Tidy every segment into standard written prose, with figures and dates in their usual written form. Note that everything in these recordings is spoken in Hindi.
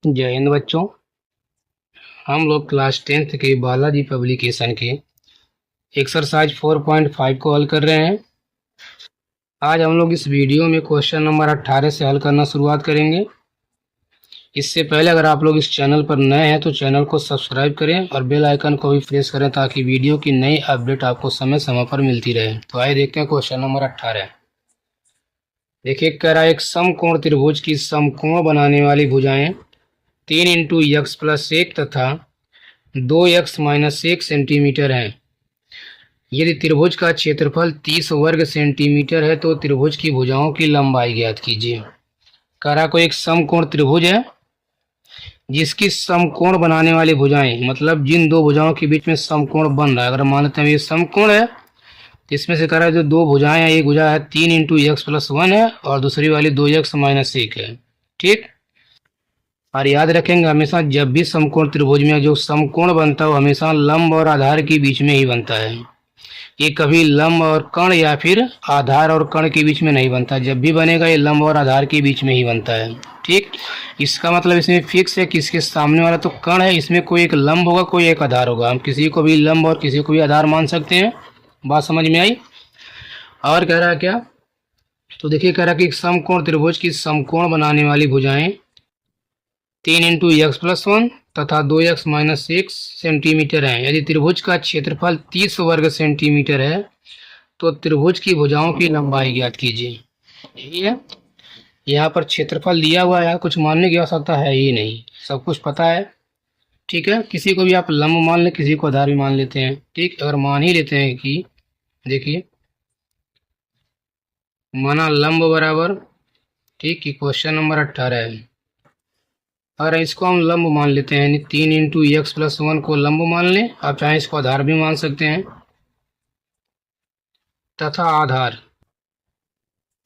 जय हिंद बच्चों। हम लोग क्लास 10th के बालाजी पब्लिकेशन के एक्सरसाइज 4.5 को हल कर रहे हैं। आज हम लोग इस वीडियो में क्वेश्चन नंबर 18 से हल करना शुरुआत करेंगे। इससे पहले अगर आप लोग इस चैनल पर नए हैं तो चैनल को सब्सक्राइब करें और बेल आइकन को भी प्रेस करें ताकि वीडियो की नई अपडेट आपको समय समय पर मिलती रहे। तो आइए देखते हैं क्वेश्चन नंबर 18। देखिए, कह रहा है एक समकोण त्रिभुज की समकोण बनाने वाली भुजाएं 3 इंटू एक्स प्लस 1 तथा 2x माइनस 1 सेंटीमीटर है। यदि त्रिभुज का क्षेत्रफल 30 वर्ग सेंटीमीटर है तो त्रिभुज की भुजाओं की लंबाई ज्ञात कीजिए। कह रहा कोई एक समकोण त्रिभुज है जिसकी समकोण बनाने वाली भुजाएं, मतलब जिन दो भुजाओं के बीच में समकोण बन रहा है। अगर मान लेते हैं ये समकोण है तो इसमें से कह रहा है जो दो भुजाएं हैं, एक भुजा है 3 इंटू एक्स प्लस 1 है और दूसरी वाली 2x माइनस 1 है। ठीक, और याद रखेंगे हमेशा जब भी समकोण त्रिभुज में जो समकोण बनता है वो हमेशा लंब और आधार के बीच में ही बनता है। ये कभी लंब और कर्ण या फिर आधार और कर्ण के बीच में नहीं बनता। जब भी बनेगा ये लंब और आधार के बीच में ही बनता है। ठीक, इसका मतलब इसमें फिक्स है कि इसके सामने वाला तो कर्ण है, इसमें कोई एक लंब होगा कोई एक आधार होगा। हम किसी को भी लंब और किसी को भी आधार मान सकते हैं। बात समझ में आई? और कह रहा है क्या, तो देखिए कह रहा है कि समकोण त्रिभुज की समकोण बनाने वाली भुजाएं 3 इंटू एक्स प्लस 1 तथा 2x माइनस 1 सेंटीमीटर है। यदि त्रिभुज का क्षेत्रफल 30 वर्ग सेंटीमीटर है तो त्रिभुज की भुजाओं की लंबाई ज्ञात कीजिए। यही है, यहाँ पर क्षेत्रफल दिया हुआ है, कुछ मानने की आवश्यकता है ही नहीं, सब कुछ पता है। ठीक है, किसी को भी आप लंब मान लें, किसी को आधार भी मान लेते हैं। ठीक, अगर मान ही लेते हैं कि देखिए माना लंब बराबर, ठीक, कि क्वेश्चन नंबर 18 है। अगर इसको हम लंब मान लेते हैं, यानी 3 इंटू एक्स प्लस 1 को लंब मान लें, आप चाहे इसको आधार भी मान सकते हैं, तथा आधार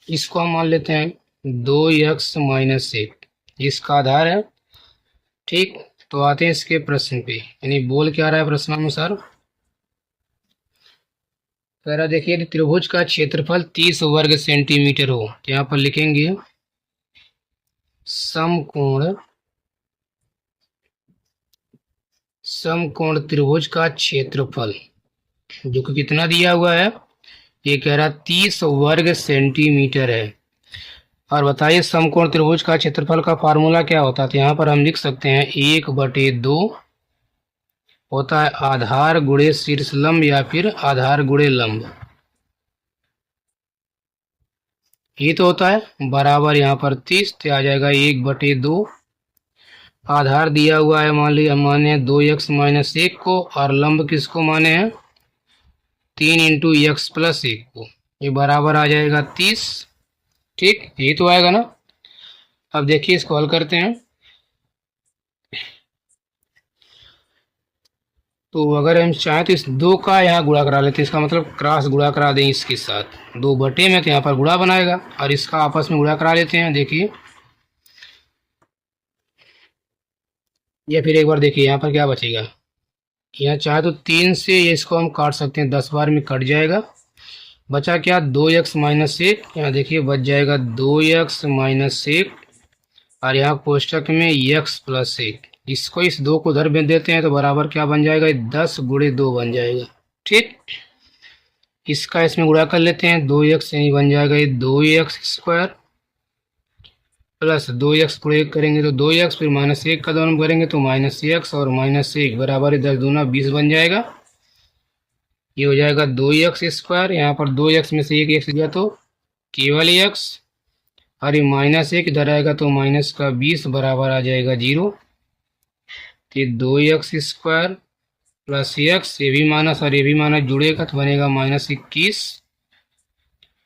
इसको हम मान लेते हैं 2x माइनस 1, इसका आधार है। ठीक, तो आते हैं इसके प्रश्न पे, यानी बोल क्या रहा है प्रश्नानुसार। कह रहा देखिए यदि त्रिभुज का क्षेत्रफल 30 वर्ग सेंटीमीटर हो तो यहाँ पर लिखेंगे समकोण त्रिभुज का क्षेत्रफल, जो कि कितना दिया हुआ है, ये कह रहा 30 वर्ग सेंटीमीटर है। और बताइए समकोण त्रिभुज का क्षेत्रफल का फार्मूला क्या होता है। तो यहाँ पर हम लिख सकते हैं 1/2 होता है आधार गुणे शीर्ष लंब या फिर आधार गुणे लंब, ये तो होता है बराबर यहाँ पर 30, तो आ जाएगा 1/2। आधार दिया हुआ है, मान लीजिए माने 2x माइनस 1 को, और लंब किसको माने हैं 3 इंटू एक्स प्लस 1 को, ये बराबर आ जाएगा 30। ठीक, ये तो आएगा ना। अब देखिए इसको हल करते हैं। तो अगर हम चाहें तो इस 2 का यहाँ गुणा करा लेते हैं, इसका मतलब क्रॉस गुणा करा दें इसके साथ, 2 बटे में तो यहाँ पर गुणा बनाएगा, और इसका आपस में गुणा करा लेते हैं। देखिए या फिर एक बार देखिए यहाँ पर क्या बचेगा, यहाँ चाहे तो 3 से ये इसको हम काट सकते हैं, 10 बार में कट जाएगा। बचा क्या 2x माइनस 1, यहाँ देखिए बच जाएगा 2x माइनस 1, और यहाँ कोष्टक में x प्लस 1, इसको इस 2 को उधर भेज देते हैं तो बराबर क्या बन जाएगा 10 गुणे 2 बन जाएगा। ठीक, इसका इसमें गुणा कर लेते हैं, 2x यानी बन जाएगा ये 2x स्क्वायर प्लस 2x गुणे करेंगे तो 2x, फिर माइनस 1 का दोनों करेंगे तो माइनस x, और माइनस 1 बराबर 10 दूना 20 बन जाएगा। ये हो जाएगा 2x स्क्वायर, यहाँ पर 2x में से एक x गया तो केवल x, और ये माइनस 1 इधर आएगा तो माइनस का 20 बराबर आ जाएगा 0। तो 2x स्क्वायर प्लस x, ये भी माइनस और ये भी माइनस जुड़ेगा तो बनेगा माइनस 21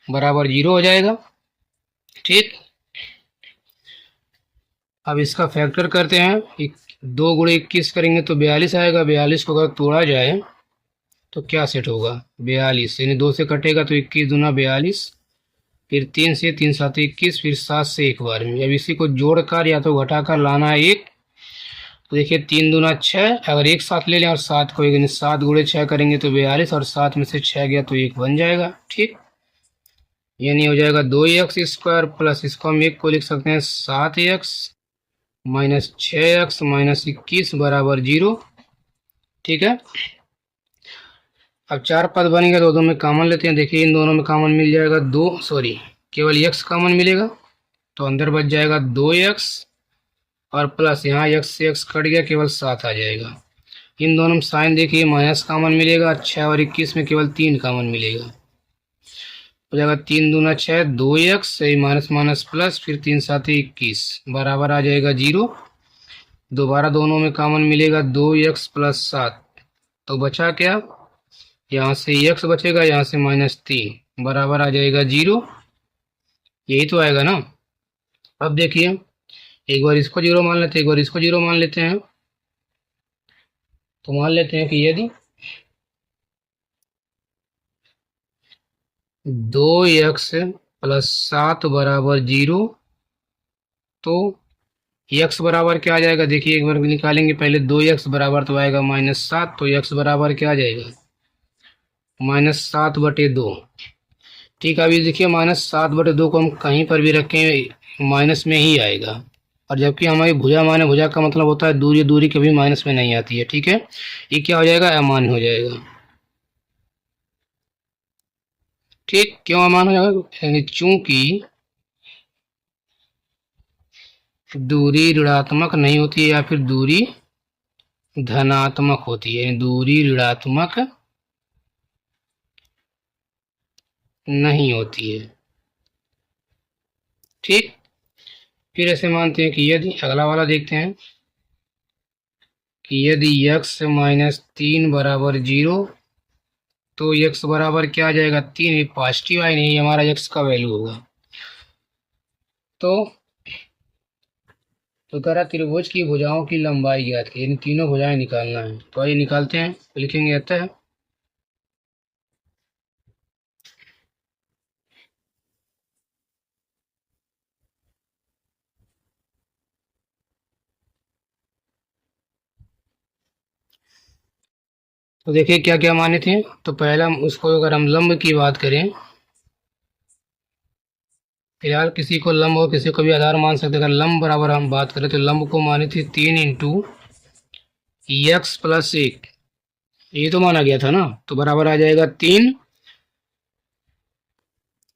बराबर 0 हो जाएगा। ठीक, अब इसका फैक्टर करते हैं, 2 गुणे 21 करेंगे तो 42 आएगा। 42 को अगर तोड़ा जाए तो क्या सेट होगा 42, यानी 2 से कटेगा तो 21 दूना 42, फिर 3 से 3 7 21, फिर 7 से एक बार में। अब इसी को जोड़कर या तो घटाकर लाना है 1, तो देखिए 3 दूना 6, अगर एक साथ ले लें और 7 को 7 गुणे 6 करेंगे तो 42, और 7 में से 6 गया तो 1 बन जाएगा। ठीक, यानी हो जाएगा 2x स्क्वायर प्लस इसको हम 1 को लिख सकते हैं 7x माइनस 6x माइनस 21 बराबर 0। ठीक है, अब चार पद बन गए, दो में कॉमन लेते हैं। देखिए इन दोनों में कॉमन मिल जाएगा केवल x कॉमन मिलेगा, तो अंदर बच जाएगा 2x और प्लस यहाँ x से x कट गया, केवल 7 आ जाएगा। इन दोनों में साइन देखिए माइनस कॉमन मिलेगा, 6 और 21 में केवल 3 कॉमन मिलेगा, हो जाएगा 3 दूना 6, 2x माइनस माइनस प्लस, फिर 3 7 21 बराबर आ जाएगा 0। दोबारा दोनों में कॉमन मिलेगा 2x प्लस 7, तो बचा क्या, यहाँ से x बचेगा, यहाँ से -3 बराबर आ जाएगा 0। यही तो आएगा ना। अब देखिए एक बार इसको 0 मान लेते हैं, एक बार इसको 0 मान लेते हैं। तो मान लेते हैं कि यदि 2x प्लस 7 बराबर 0, तो x बराबर क्या आ जाएगा, देखिए एक बार निकालेंगे पहले। 2x बराबर तो आएगा -7, तो x बराबर क्या आ जाएगा, -7/2। ठीक है, अभी देखिए -7/2 को हम कहीं पर भी रखें माइनस में ही आएगा, और जबकि हमारी भुजा माने भुजा का मतलब होता है दूरी, दूरी कभी माइनस में नहीं आती है। ठीक है, ये क्या हो जाएगा, अमान्य हो जाएगा। ठीक, क्यों अमान्य हो जाएगा, चूंकि दूरी ऋणात्मक नहीं होती है या फिर दूरी धनात्मक होती है, दूरी ऋणात्मक नहीं होती है। ठीक, फिर ऐसे मानते हैं कि यदि अगला वाला देखते हैं कि यदि x -3 बराबर 0, तो x बराबर क्या आ जाएगा, 3। पॉजिटिव आई नहीं, हमारा x का वैल्यू होगा। तो कह रहा त्रिभुज की भुजाओं की लंबाई ज्ञात की, यानी तीनों भुजाएं निकालना है। तो आइए निकालते हैं, लिखेंगे अतः तो देखिए क्या क्या माने थे। तो पहला उसको अगर हम लंब की बात करें, फिलहाल किसी को लंब और किसी को भी आधार मान सकते हैं। अगर लंब बराबर हम बात करें तो लंब को मानी थी 3 × x+1, ये तो माना गया था ना, तो बराबर आ जाएगा 3,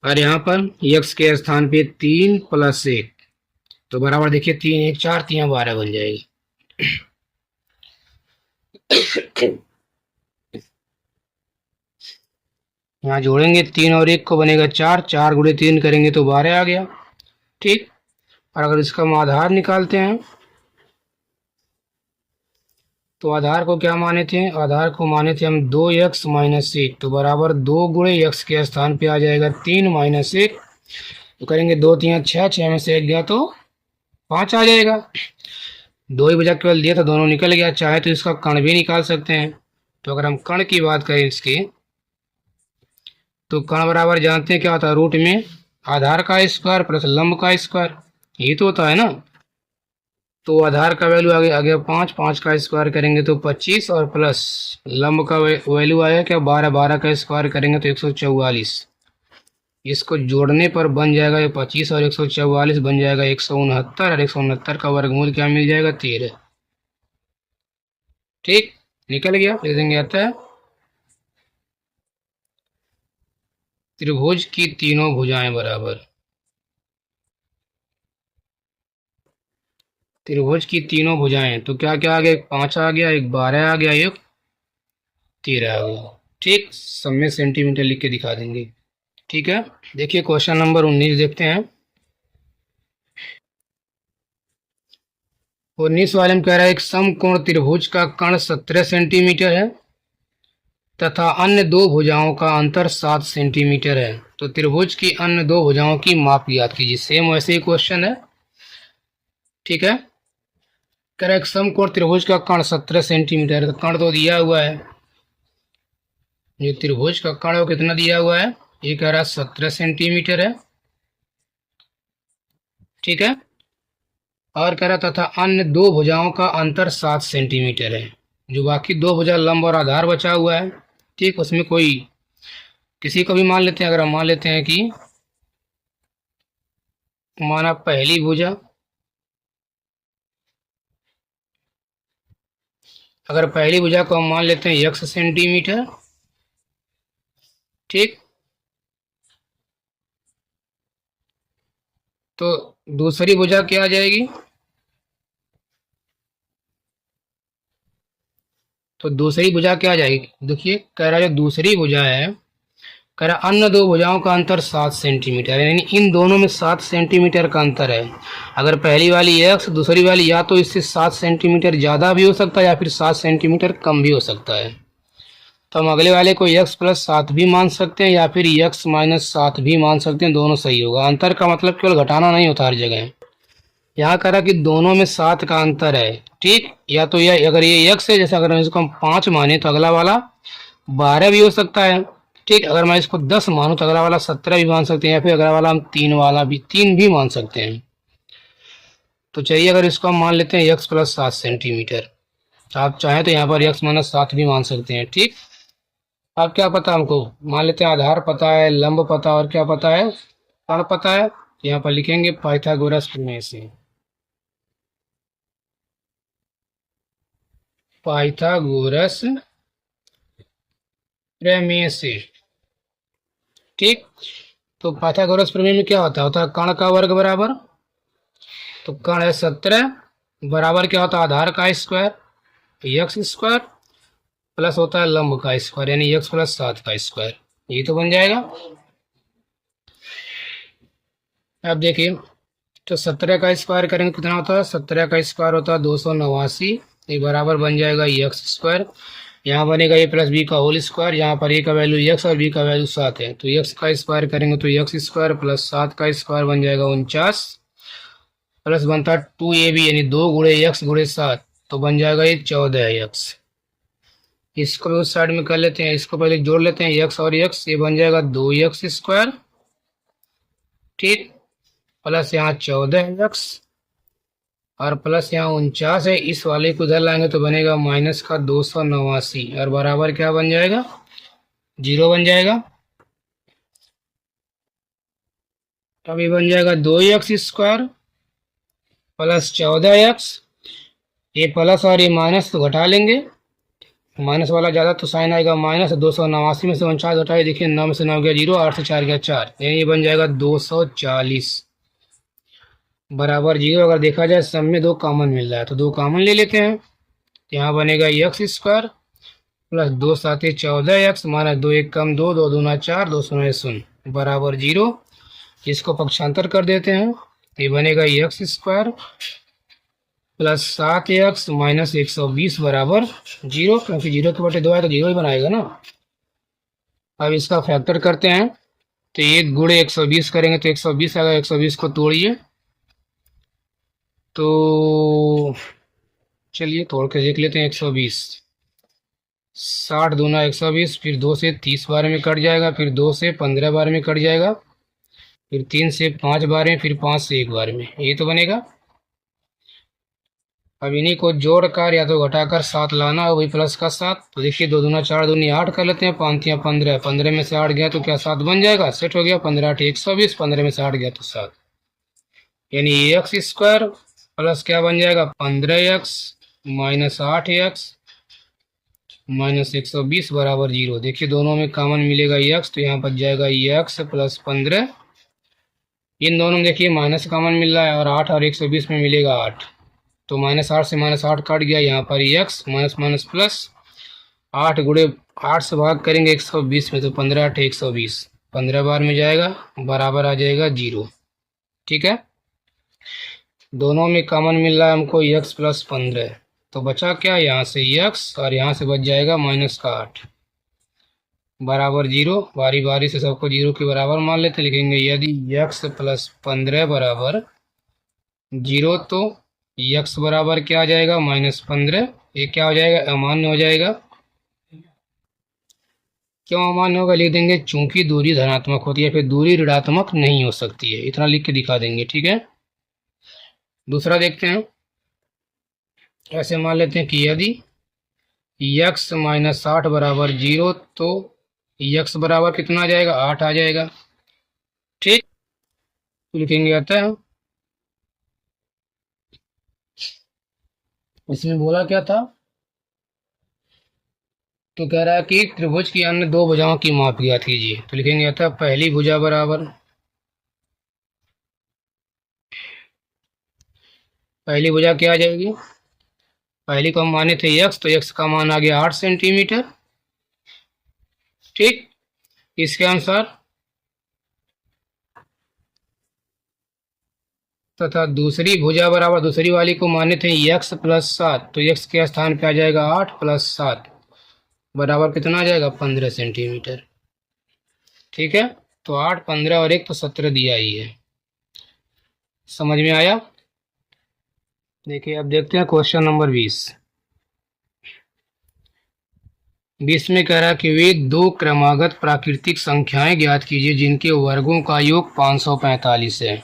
और यहाँ पर x के स्थान पे 3 + 1, तो बराबर देखिए 3 1 4 3 12 बन जाएगी। यहाँ जोड़ेंगे 3 और 1 को, बनेगा 4, 4 × 3 करेंगे तो 12 आ गया। ठीक, और अगर इसका हम आधार निकालते हैं, तो आधार को क्या माने थे, आधार को माने थे हम 2x - 1, तो बराबर 2 × x के स्थान पे आ जाएगा 3 - 1, तो करेंगे 2 3 6, 6 में से 1 गया तो 5 आ जाएगा। 2 ही बचा केवल दिया, तो दोनों निकल गया। चाहे तो इसका कण भी निकाल सकते हैं। तो अगर हम कण की बात करें इसके, तो कण बराबर जानते हैं क्या होता है, रूट में आधार का स्क्वायर प्लस लंब का स्क्वायर, ये तो होता है ना। तो आधार का वैल्यू आ गया 5, 5 का स्क्वायर करेंगे तो 25, और प्लस लंब का वैल्यू आया क्या 12, 12 का स्क्वायर करेंगे तो 144। इसको जोड़ने पर बन जाएगा, ये 25 और 144 बन जाएगा 169, और 169 का वर्गमूल क्या मिल जाएगा, 13। ठीक, निकल गया। लिख देंगे अतः त्रिभुज की तीनों भुजाएं बराबर, त्रिभुज की तीनों भुजाएं, तो क्या क्या आ गया, एक 5 आ गया, एक 12 आ गया, एक 13 आ गया। ठीक, सब में सेंटीमीटर लिख के दिखा देंगे। ठीक है, देखिए क्वेश्चन नंबर 19 देखते हैं। 19 वाले में कह रहा है एक समकोण त्रिभुज का कर्ण 17 सेंटीमीटर है तथा अन्य दो भुजाओं का अंतर 7 सेंटीमीटर है। तो त्रिभुज की अन्य दो भुजाओं की माप ज्ञात कीजिए। सेम वैसे ही क्वेश्चन है। ठीक है, कह रहा है एक समकोण त्रिभुज का कर्ण 17 सेंटीमीटर है, तो कर्ण तो दिया हुआ है, जो त्रिभुज का कर्ण कितना दिया हुआ है, ये कह रहा है 17 सेंटीमीटर है। ठीक है, और कह रहा तथा अन्य दो भुजाओं का अंतर 7 सेंटीमीटर है। जो बाकी दो भुजा लंब और आधार बचा हुआ है, ठीक, उसमें कोई किसी को भी मान लेते हैं। अगर हम मान लेते हैं कि माना पहली भुजा अगर पहली भुजा को हम मान लेते हैं x सेंटीमीटर, ठीक, तो दूसरी भुजा क्या आ जाएगी? तो दूसरी भुजा क्या आ जाएगी? देखिए कह रहा है जो दूसरी भुजा है, कह रहा अन्य दो भुजाओं का अंतर 7 सेंटीमीटर है, यानी इन दोनों में 7 सेंटीमीटर का अंतर है। अगर पहली वाली x, दूसरी वाली या तो इससे 7 सेंटीमीटर ज़्यादा भी हो सकता है या फिर 7 सेंटीमीटर कम भी हो सकता है। तो हम अगले वाले को x+7 भी मान सकते हैं या फिर x-7 भी मान सकते हैं, दोनों सही होगा। अंतर का मतलब केवल घटाना नहीं होता हर जगह। यहाँ कह रहा कि दोनों में 7 का अंतर है, ठीक। या तो यह अगर ये x है, जैसे अगर हम इसको हम 5 माने तो अगला वाला 12 भी हो सकता है, ठीक। अगर मैं इसको 10 मानूं तो अगला वाला 17 भी मान सकते हैं, या फिर अगला वाला हम 3 भी मान सकते हैं। तो चलिए अगर इसको हम मान लेते हैं x+7 सेंटीमीटर, आप चाहें तो यहाँ पर x-7 भी मान सकते हैं, ठीक। अब क्या पता हमको, मान लेते हैं आधार पता है, लंब पता, और क्या पता है, कोण पता है। यहाँ पर लिखेंगे पाइथागोरस प्रमेय से, पाइथागोरस प्रमेय से, ठीक। तो पाइथागोरस प्रमेय में क्या होता है कण का वर्ग बराबर, तो कण है 17 बराबर क्या होता है आधार का स्क्वायर x² प्लस होता है लंब का स्क्वायर, यानी x+7 का स्क्वायर, ये तो बन जाएगा। अब देखिए, तो 17 का स्क्वायर करेंगे कितना होता है, 17 का स्क्वायर होता है 289, ये बराबर बन जाएगा x²। यहाँ बनेगा a+b का होल स्क्वायर, यहाँ पर a का वैल्यू x और b का वैल्यू 7 है, तो x का स्क्वायर करेंगे तो x² प्लस 7 का स्क्वायर बन जाएगा 49, प्लस बनता है 2ab यानी 2 × x × 7, तो बन जाएगा ये 14x। इसको भी उस साइड में कर लेते हैं, इसको पहले जोड़ लेते हैं x और x, ये बन जाएगा 2x², ठीक, प्लस यहाँ 14x और प्लस यहाँ 49 है, इस वाले को इधर लाएंगे तो बनेगा माइनस का 289 और बराबर क्या बन जाएगा 0 बन जाएगा। अब ये बन जाएगा 2x² प्लस 14x, ये प्लस और ये माइनस तो घटा लेंगे, माइनस वाला ज़्यादा तो साइन आएगा माइनस, 289 में से 49 घटाए, देखिए 9 में से 9 गया 0, 8 से 4 गया 4, यानी ये बन जाएगा 240 बराबर 0। अगर देखा जाए सब में 2 कॉमन मिल रहा है तो 2 कॉमन ले लेते हैं, यहाँ बनेगा x² प्लस 2×7 = 14x माइनस 2 1 कम 2, 2 दूना 4, 2 शून्य 0 बराबर 0। इसको पक्षांतर कर देते हैं, ये बनेगा x² प्लस 7x माइनस 120 बराबर 0, क्योंकि 0 के बटे 2 है तो 0 ही बनाएगा ना। अब इसका फैक्टर करते हैं, तो 1 × 120 करेंगे तो 120 आएगा, 120 को तोड़िए, तो चलिए तोड़ के देख लेते हैं। 120 60 दूना 120, फिर 2 से 30 बार में कट जाएगा, फिर 2 से 15 बार में कट जाएगा, फिर 3 से 5 बार में, फिर 5 से 1 बार में, ये तो बनेगा। अब इन्हीं को जोड़कर या तो घटाकर 7 लाना है, वही प्लस का 7, तो देखिए 2 दूना 4 दूनी 8 कर लेते हैं, 5 या 15, 15 में से 8 गया तो क्या 7 बन जाएगा, सेट हो गया। 15 8 120, 15 में से 8 गया तो 7, यानी x² प्लस क्या बन जाएगा 15x माइनस 8x माइनस 120 बराबर 0। देखिए दोनों में कॉमन मिलेगा x, तो यहाँ बच जाएगा x प्लस 15, इन दोनों में देखिए माइनस कॉमन मिल रहा है, और 8 और 120 में मिलेगा 8, तो -8 से -8 कट गया, यहाँ पर x माइनस माइनस प्लस 8 × 8 से भाग करेंगे 120 में, तो 15 8 120, 15 बार में जाएगा, बराबर आ जाएगा 0, ठीक है। दोनों में कॉमन मिल रहा है हमको x प्लस 15, तो बचा क्या, यहाँ से x और यहाँ से बच जाएगा -8 बराबर 0। बारी बारी से सबको 0 के बराबर मान लेते, लिखेंगे यदि x प्लस 15 बराबर 0, तो x बराबर क्या आ जाएगा -15, ये क्या हो जाएगा अमान्य हो जाएगा। क्यों अमान्य होगा, लिख देंगे चूंकि दूरी धनात्मक होती है, फिर दूरी ऋणात्मक नहीं हो सकती है, इतना लिख के दिखा देंगे, ठीक है। दूसरा देखते हैं, ऐसे मान लेते हैं कि यदि x माइनस 8 बराबर 0, तो x बराबर कितना आ जाएगा 8 आ जाएगा, ठीक। तो लिखेंगे अतः, इसमें बोला क्या था तो कह रहा है कि त्रिभुज की अन्य दो भुजाओं की माप ज्ञात कीजिए। तो लिखेंगे था पहली भुजा बराबर, पहली भुजा क्या आ जाएगी, पहली को हम माने थे x, तो x का मान आ गया 8 सेंटीमीटर। ठीक, इसके अनुसार तथा दूसरी भुजा बराबर, दूसरी वाली को माने थे x प्लस 7, तो x के स्थान पे आ जाएगा 8 प्लस 7 बराबर कितना आ जाएगा 15 सेंटीमीटर। ठीक है, तो 8, 15 और 1 तो 17 दिया ही है। समझ में आया। देखिए अब देखते हैं क्वेश्चन नंबर 20 में कह रहा है कि वे दो क्रमागत प्राकृतिक संख्याएं ज्ञात कीजिए जिनके वर्गों का योग 545 है।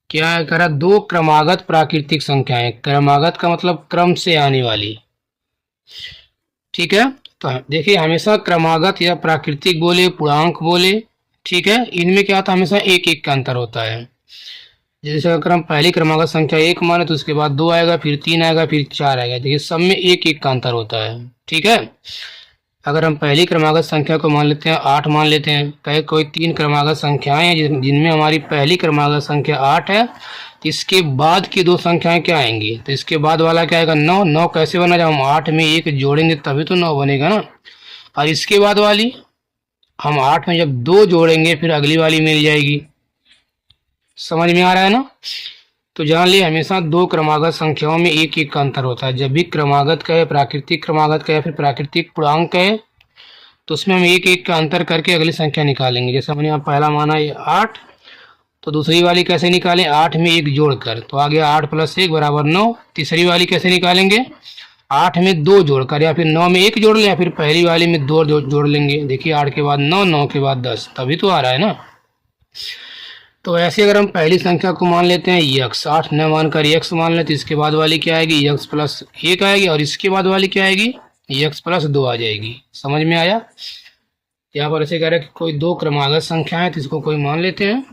क्या कह रहा, दो क्रमागत प्राकृतिक संख्याएं, क्रमागत का मतलब क्रम से आने वाली। ठीक है, तो देखिए हमेशा क्रमागत या प्राकृतिक बोले, पूर्णांक बोले, ठीक है, इनमें क्या होता है, हमेशा एक एक का अंतर होता है। जैसे अगर हम पहली क्रमागत संख्या 1 माने तो उसके बाद 2 आएगा, फिर 3 आएगा, फिर 4 आएगा। देखिए सब में एक एक का अंतर होता है। ठीक है, अगर हम पहली क्रमागत संख्या को मान लेते हैं 8 मान लेते हैं, कहे कोई 3 क्रमागत संख्याएं हैं जिनमें हमारी पहली क्रमागत संख्या 8 है, तो इसके बाद की दो संख्याएं क्या आएंगी, तो इसके बाद वाला क्या आएगा 9। 9 कैसे बना, जब हम 8 में 1 जोड़ेंगे तभी तो 9 बनेगा ना। और इसके बाद वाली हम 8 में जब 2 जोड़ेंगे फिर अगली वाली मिल जाएगी। समझ में आ रहा है ना। तो जान लिए हमेशा दो क्रमागत संख्याओं में एक एक का अंतर होता है। जब भी क्रमागत कहे, प्राकृतिक क्रमागत कहे, फिर प्राकृतिक पूर्णांक कहे, तो उसमें हम एक एक का अंतर करके अगली संख्या निकालेंगे। जैसे हमने यहाँ पहला माना ये 8, तो दूसरी वाली कैसे निकालें, 8 में 1 जोड़कर, तो आ गया 8 प्लस 1 बराबर 9। तीसरी वाली कैसे निकालेंगे, 8 में 2 जोड़कर, या फिर 9 में 1 जोड़ लें, या फिर पहली वाली में 2 जोड़ लेंगे। देखिए 8 के बाद 9, 9 के बाद 10, तभी तो आ रहा है ना। तो ऐसे अगर हम पहली संख्या को मान लेते हैं x, 8 न मानकर x मान लेते, इसके बाद वाली क्या आएगी, x प्लस 1 आएगी, और इसके बाद वाली क्या आएगी, x प्लस 2 आ जाएगी। समझ में आया। यहाँ पर ऐसे कह रहे हैं कि कोई दो क्रमागत संख्या है, तो इसको कोई मान लेते हैं।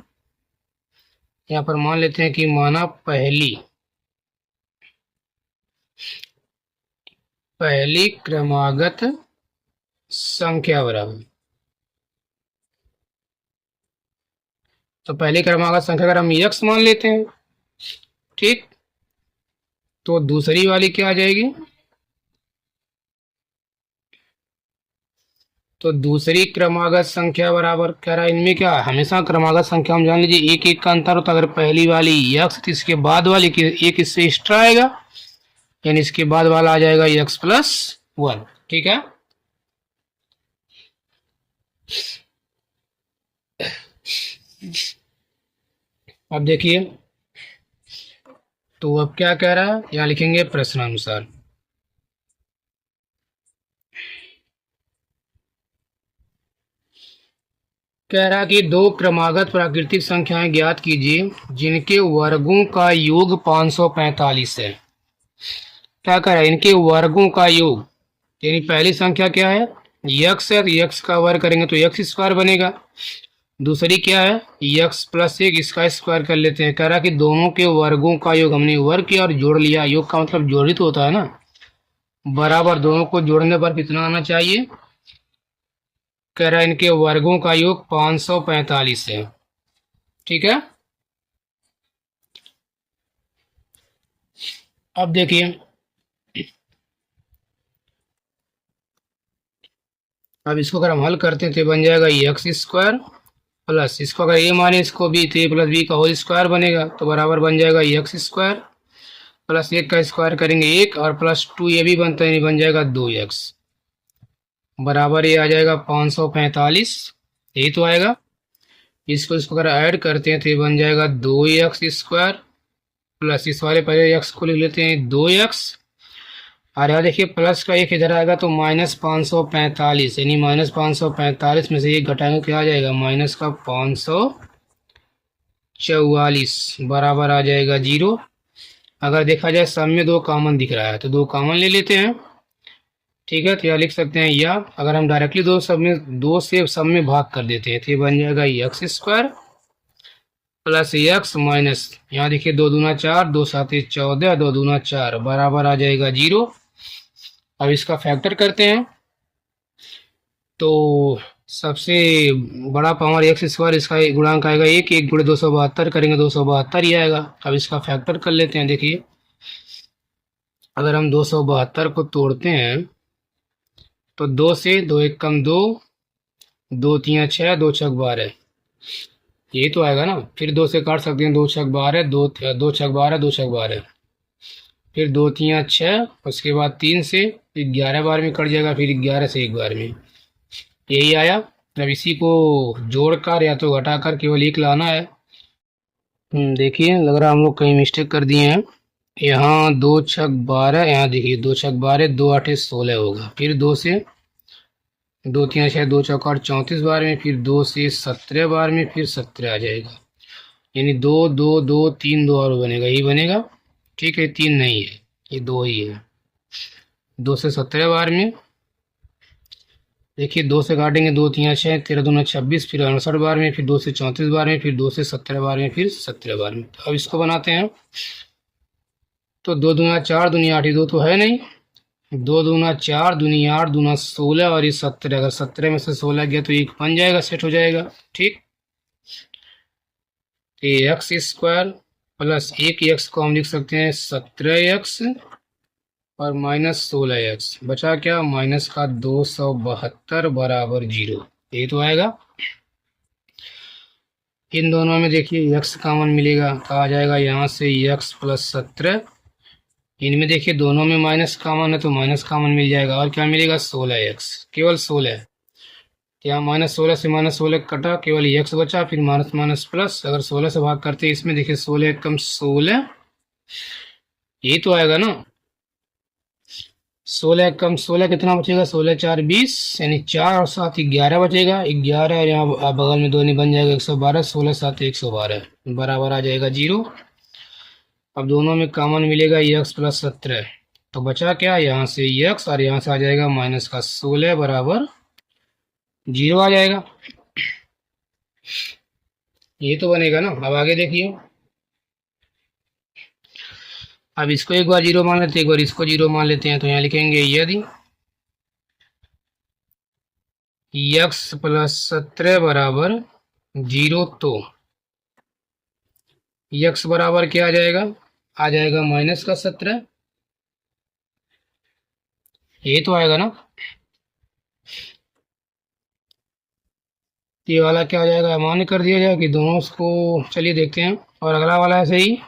यहाँ पर मान लेते हैं कि माना पहली क्रमागत संख्या बराबर, तो पहली क्रमागत संख्या अगर हम x मान लेते हैं, ठीक, तो दूसरी वाली क्या आ जाएगी, तो दूसरी क्रमागत संख्या बराबर कह रहा है, इनमें क्या हमेशा क्रमागत संख्या हम जान लीजिए एक एक का अंतर होता है। अगर पहली वाली x, तो इसके बाद वाली एक इससे एक्स्ट्रा आएगा, यानी इसके बाद वाला आ जाएगा x प्लस 1। ठीक है, अब देखिए, तो अब क्या कह रहा है, यहाँ लिखेंगे प्रश्नानुसार। कह रहा कि दो क्रमागत प्राकृतिक संख्याएं ज्ञात कीजिए जिनके वर्गों का योग 545 है। क्या कह रहा है, इनके वर्गों का योग, यानी पहली संख्या क्या है, x है, तो x का वर्ग करेंगे तो x स्क्वायर बनेगा। दूसरी क्या है, x प्लस 1, इसका स्क्वायर कर लेते हैं। कह रहा कि दोनों के वर्गों का योग, हमने वर्ग किया और जोड़ लिया, योग का मतलब जोड़ित होता है ना, बराबर दोनों को जोड़ने पर कितना आना चाहिए। कह रहा है इनके वर्गों का योग 545 है। ठीक है, अब देखिए, अब इसको अगर हम हल करते हैं तो बन जाएगा x स्क्वायर प्लस, इसको अगर a माने इसको b, तो a प्लस बी का होल स्क्वायर बनेगा, तो बराबर बन जाएगा x स्क्वायर प्लस 1 का स्क्वायर करेंगे 1, और प्लस 2 ये भी बनता है, बन जाएगा 2x बराबर ये आ जाएगा 545। यही तो आएगा। इसको अगर ऐड करते हैं तो ये बन जाएगा 2x स्क्वायर प्लस, इस वाले पहले x को लिख लेते हैं 2x, और यहाँ देखिए प्लस का एक इधर आएगा तो माइनस 545, यानी माइनस 545 में से ये घटाएंगे क्या आ जाएगा, माइनस का 544 बराबर आ जाएगा 0। अगर देखा जाए सब में 2 कॉमन दिख रहा है तो 2 कॉमन ले लेते हैं। ठीक है, तो यह लिख सकते हैं, या अगर हम डायरेक्टली 2 से सब में भाग कर देते हैं तो ये बन जाएगा x square plus x minus, यहाँ देखिए 2 दूना 4, 2 सात 14, 2 दूना 4 बराबर आ जाएगा 0। अब इसका फैक्टर करते हैं, तो सबसे बड़ा पावर एक्स स्क्वायर, इसका गुणांक आएगा एक, एक गुणे 272 करेंगे 272 ही आएगा। अब इसका फैक्टर कर लेते हैं। देखिए अगर हम 272 को तोड़ते हैं तो 2 से 2 एक कम 2, 2 3 6, 2 छक 12, ये तो आएगा ना। फिर 2 से काट सकते हैं, 2 छक 12, 2 छक 12, 2 छक 12, फिर 2 3 6, उसके बाद 3 से 11 बार में कट जाएगा, फिर 11 से एक बार में, यही आया। अब इसी को जोड़कर या तो घटाकर केवल एक लाना है। देखिए लग रहा है हम लोग कहीं मिस्टेक कर दिए हैं। यहाँ 2 छक 12, यहाँ देखिए 2 छक 12, 2 8 16 होगा, फिर 2 से 2 3 6, 2 चौक 8 34 बार में, फिर 2 से 17 बार में, फिर 17 आ जाएगा। यानी 2 2 2 3 2 और बनेगा, यही बनेगा। ठीक है, 3 नहीं है, ये 2 ही है। 2 से 17 बार में, देखिए 2 से काटेंगे, 2 3 6, 13 दूना 26, फिर 68 बार में, फिर 2 से 34 बार में, फिर 2 से 17 बार में, फिर 17 बार में। अब इसको बनाते हैं। तो 2 दूना 4, दूनी 8, 2 तो है नहीं, 2 दूना 4, दूनी 8, दूना 16 और ये 17। अगर 17 में से 16 गया तो एक बन जाएगा, सेट हो जाएगा। ठीक, ये एक्स स्क्वायर प्लस एक एक्स को हम लिख सकते हैं 17x और माइनस 16x, बचा क्या, माइनस का 272 बराबर 0, ये तो आएगा। इन दोनों में देखिए x कॉमन मिलेगा, कहा जाएगा यहाँ से x प्लस 17। इनमें देखिए दोनों में माइनस कॉमन है तो माइनस कॉमन मिल जाएगा, और क्या मिलेगा, 16x, केवल 16। यहाँ माइनस 16 से माइनस 16 कटा, केवल x बचा, फिर माइनस माइनस प्लस। अगर 16 से भाग करते हैं इसमें, देखिए 16 कम 16, ये तो आएगा ना। 16 कम 16 कितना बचेगा, 16 4 20, यानी 4 और 7 11 बचेगा। 11 और यहाँ बगल में 2 नहीं बन जाएगा 112, 16 7 112 बराबर आ जाएगा 0। अब दोनों में कॉमन मिलेगा x प्लस 17, तो बचा क्या, यहाँ से x और यहाँ से आ जाएगा माइनस का 16 बराबर 0 आ जाएगा। ये तो बनेगा ना। अब आगे देखिए, अब इसको एक बार 0 मान लेते हैं, एक बार इसको 0 मान लेते हैं। तो यहाँ लिखेंगे यदि x प्लस 17 बराबर 0, तो x बराबर क्या आ जाएगा माइनस का 17, ये तो आएगा ना। ये वाला क्या हो जाएगा, अमान्य कर दिया जाए कि दोनों उसको, चलिए देखते हैं। और अगला वाला ऐसे ही,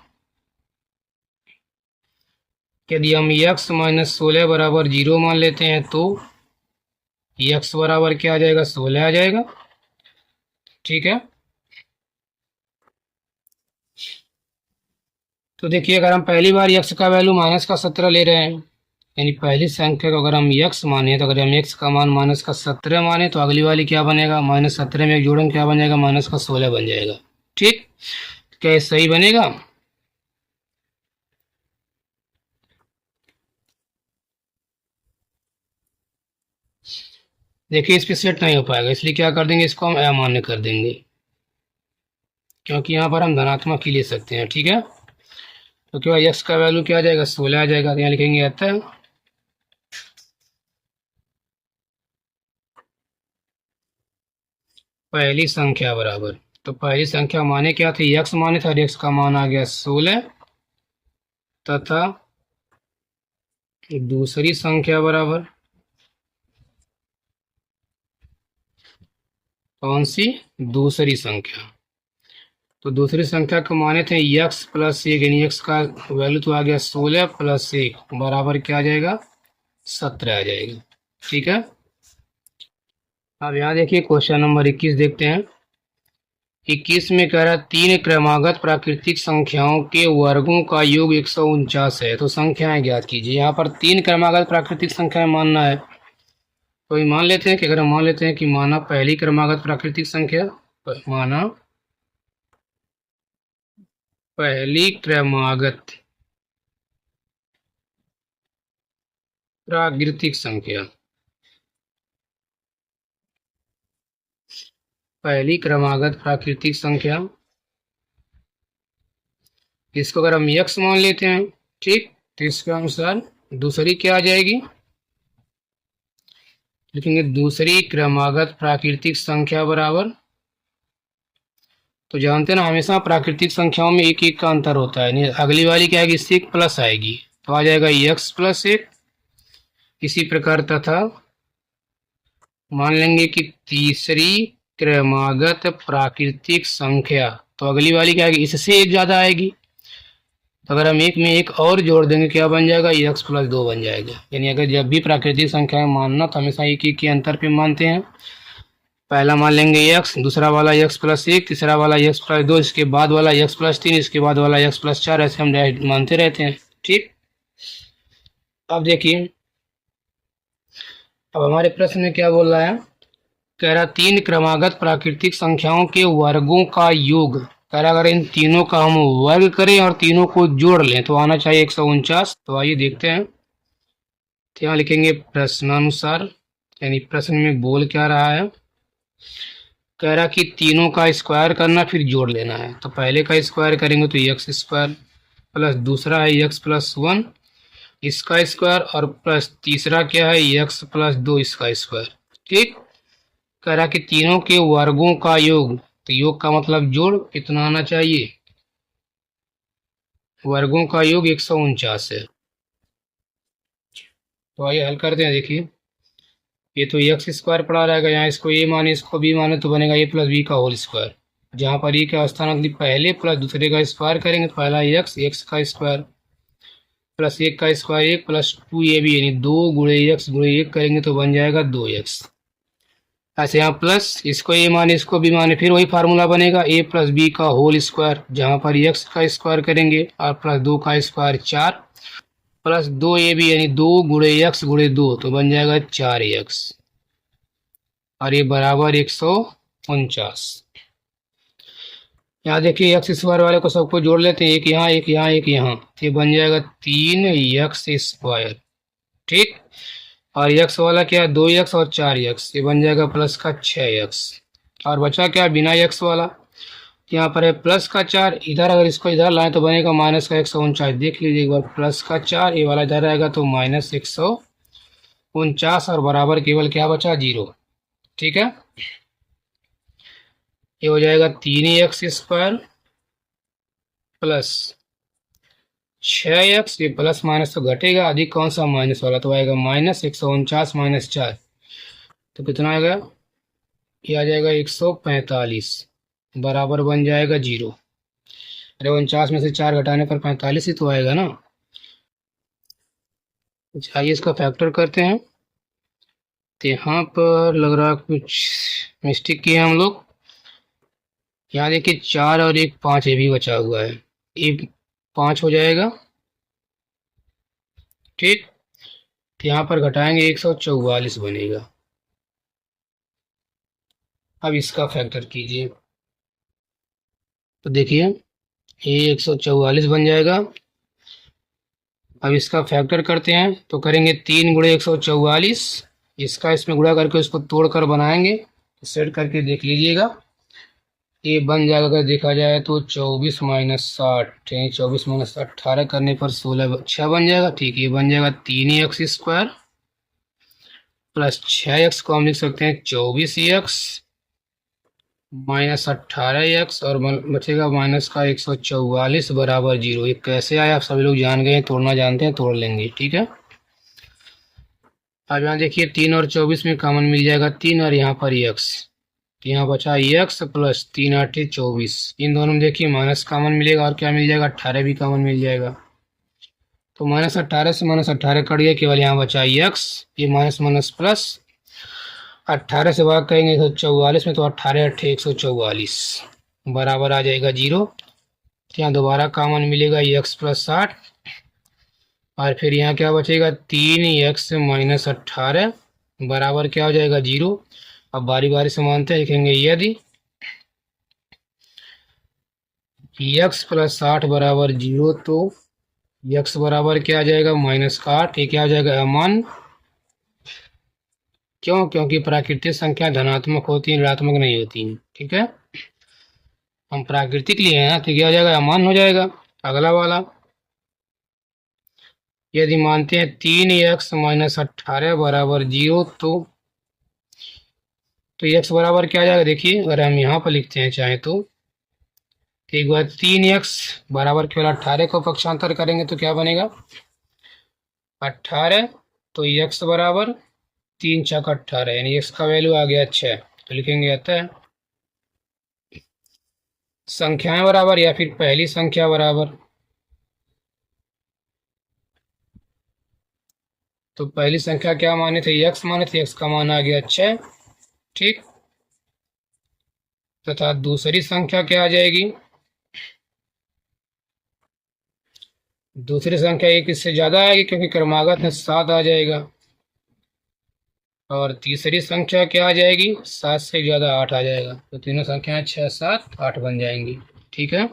यदि हम x माइनस 16 बराबर 0 मान लेते हैं तो x बराबर क्या आ जाएगा, 16 आ जाएगा। ठीक है, तो देखिए अगर हम पहली बार x का वैल्यू माइनस का 17 ले रहे हैं, यानी पहली संख्या को अगर हम x माने, तो अगर हम x का मान माइनस का 17 माने, तो अगली वाली क्या बनेगा, माइनस 17 में एक जोड़ेंगे, क्या बन जाएगा, माइनस का 16 बन जाएगा। ठीक, क्या ये सही बनेगा। देखिए इस पे सेट नहीं हो पाएगा, इसलिए क्या कर देंगे, इसको हम अमान्य कर देंगे, क्योंकि यहाँ पर हम धनात्मक ही ले सकते हैं। ठीक है, तो क्या x का वैल्यू क्या आ जाएगा, 16 आ जाएगा। तो यहाँ लिखेंगे अतः पहली संख्या बराबर, तो पहली संख्या माने क्या थी, x माने था, और x का मान आ गया 16, तथा दूसरी संख्या बराबर, कौन सी, दूसरी संख्या, तो दूसरी संख्या को माने थे x प्लस 1, यानी x का वैल्यू तो आ गया 16 प्लस 1 बराबर क्या आ जाएगा, 17 आ जाएगा। ठीक है, अब यहाँ देखिए क्वेश्चन नंबर 21 देखते हैं। 21 में कह रहा है तीन क्रमागत प्राकृतिक संख्याओं के वर्गों का योग 149 है, तो संख्याएं ज्ञात कीजिए। यहाँ पर तीन क्रमागत प्राकृतिक संख्याएं मानना है, तो मान लेते हैं कि, अगर हम मान लेते हैं कि माना पहली क्रमागत प्राकृतिक संख्या, माना पहली क्रमागत प्राकृतिक संख्या, पहली क्रमागत प्राकृतिक संख्या, इसको अगर हम x मान लेते हैं, ठीक, तो इसके अनुसार दूसरी क्या आ जाएगी, लिखेंगे दूसरी क्रमागत प्राकृतिक संख्या बराबर, तो जानते हैं ना हमेशा प्राकृतिक संख्याओं में एक एक का अंतर होता है, नहीं अगली वाली क्या आएगी, इससे एक प्लस आएगी तो आ जाएगा x प्लस एक। इसी प्रकार तथा मान लेंगे कि तीसरी क्रमागत प्राकृतिक संख्या, तो अगली वाली क्या आएगी, इससे एक ज्यादा आएगी, तो अगर हम एक में एक और जोड़ देंगे क्या बन जाएगा, x प्लस दो बन जाएगा। यानी अगर जब भी प्राकृतिक संख्या मानना तो हमेशा एक एक के अंतर पे मानते हैं। पहला मान लेंगे x, दूसरा वाला x प्लस एक, तीसरा वाला x प्लस दो, इसके बाद वाला x प्लस तीन, इसके बाद वाला x प्लस चार, ऐसे हम मानते रहते हैं। ठीक, अब देखिए अब हमारे प्रश्न में क्या बोल रहा है, कह रहा तीन क्रमागत प्राकृतिक संख्याओं के वर्गों का योग, कह रहा अगर इन तीनों का हम वर्ग करें और तीनों को जोड़ लें तो आना चाहिए 149। तो आइए देखते हैं, तो यहाँ लिखेंगे प्रश्नानुसार, यानी प्रश्न में बोल क्या रहा है, कह रहा कि तीनों का स्क्वायर करना फिर जोड़ लेना है। तो पहले का स्क्वायर करेंगे तो एक्स स्क्वायर प्लस दूसरा है एक्स प्लस वन इसका स्क्वायर और प्लस तीसरा क्या है एक्स प्लस दो इसका स्क्वायर। ठीक, कह रहा कि तीनों के वर्गों का योग, तो योग का मतलब जोड़ कितना आना चाहिए, वर्गों का योग 149 है। तो आइए हल करते हैं। देखिए ये तो एक्स स्क्वायर पड़ा रहेगा, यहाँ इसको ए माने इसको बी माने तो बनेगा ए प्लस बी का होल स्क्वायर, जहाँ पर ए का स्थानांतरित पहले प्लस दूसरे का स्क्वायर करेंगे तो पहला एक्स का स्क्वायर प्लस एक का स्क्वायर एक प्लस टू ए बी, यानी दो गुणे एक्स गुणे एक करेंगे तो बन जाएगा 2x। ऐसे यहाँ प्लस इसको ए माने इसको बी माने फिर वही फार्मूला बनेगा ए प्लस बी का होल स्क्वायर, जहाँ पर एक्स का स्क्वायर करेंगे और प्लस दो का स्क्वायर चार प्लस दो ए बी, यानी दो गुणे एक्स गुणे दो तो बन जाएगा 4x और ये बराबर 149। यहाँ देखिए एक्स स्क्वायर वाले को सबको जोड़ लेते हैं, एक यहाँ एक यहाँ एक यहाँ, तो ये बन जाएगा 3x स्क्वायर। ठीक, और x वाला क्या है 2x और 4x, ये बन जाएगा प्लस का 6x और बचा क्या बिना x वाला, यहाँ पर है प्लस का 4, इधर अगर इसको इधर लाएं तो बनेगा माइनस का 149। देख लीजिए एक बार, प्लस का 4 ये वाला इधर आएगा तो माइनस 149 और बराबर केवल क्या बचा 0। ठीक है, ये हो जाएगा 3x स्क्वायर प्लस 6x, ये प्लस माइनस तो घटेगा, अधिक कौन सा माइनस वाला, तो आएगा माइनस 149 माइनस 4 तो कितना आएगा, ये आ जाएगा 145 बराबर बन जाएगा 0। अरे 49 में से 4 घटाने पर 45 ही तो आएगा ना। आइए इसका फैक्टर करते हैं, तो यहाँ पर लग रहा है कुछ मिस्टेक किए हम लोग। यहाँ देखिए 4 और 1 5 ये भी बचा हुआ है, ये 5 हो जाएगा। ठीक, तो यहाँ पर घटाएंगे 144 बनेगा। अब इसका फैक्टर कीजिए तो देखिए ये 144 बन जाएगा। अब इसका फैक्टर करते हैं तो करेंगे 3 गुणे 144, इसका इसमें गुणा करके उसको तोड़कर बनाएंगे, सेट करके देख लीजिएगा ये बन जाएगा। अगर देखा जाए तो 24 माइनस 60, 24 माइनस 18 करने पर 16 6 बन जाएगा। ठीक, ये बन जाएगा 3x स्क्वायर प्लस 6x को हम लिख सकते हैं 24x माइनस 18x और बचेगा माइनस का 144 बराबर 0। ये कैसे आया आप सभी लोग जान गए, तोड़ना जानते हैं, तोड़ लेंगे। ठीक है, अब यहाँ देखिए 3 और 24 में कॉमन मिल जाएगा 3 और यहाँ पर x, तो यहाँ बचा x प्लस 3 8 24, इन दोनों में देखिए माइनस कॉमन मिलेगा और क्या मिल जाएगा 18 भी कॉमन मिल जाएगा, तो माइनस 18 से माइनस 18 कट गया, केवल यहाँ बचा x, ये माइनस माइनस प्लस 18 से भाग करेंगे 144 में तो 18 8 144 बराबर आ जाएगा 0। तो यहाँ दोबारा कॉमन मिलेगा x प्लस 60 और फिर यहाँ क्या बचेगा 3x माइनस 18 बराबर क्या हो जाएगा 0। अब बारी बारी से मानते हैं, लिखेंगे यदि x प्लस 60 बराबर 0 तो x बराबर क्या आ जाएगा माइनस का 8, ये क्या आ जाएगा अमान। क्यों, क्योंकि प्राकृतिक संख्या धनात्मक होती है, ऋणात्मक नहीं होती है। ठीक है, हम प्राकृतिक लिए हैं तो क्या हो जाएगा अमान हो जाएगा। अगला वाला यदि मानते हैं 3x माइनस 18 बराबर 0 तो तो x बराबर क्या आ जाएगा, देखिए अगर हम यहाँ पर लिखते हैं चाहे तो एक बार 3x बराबर केवल 18 को पक्षांतर करेंगे तो क्या बनेगा 18। तो x बराबर 3×18 यानी x का वैल्यू आ गया 6। तो लिखेंगे अतः संख्याएं बराबर या फिर पहली संख्या बराबर, तो पहली संख्या क्या माने थे x माने थे, x का मान आ गया 6। ठीक, तथा दूसरी संख्या क्या आ जाएगी, दूसरी संख्या एक इससे ज्यादा आएगी क्योंकि क्रमागत में 7 आ जाएगा। और तीसरी संख्या क्या आ जाएगी, 7 से ज्यादा 8 आ जाएगा। तो तीनों संख्याएं 6, 7, 8 बन जाएंगी। ठीक है।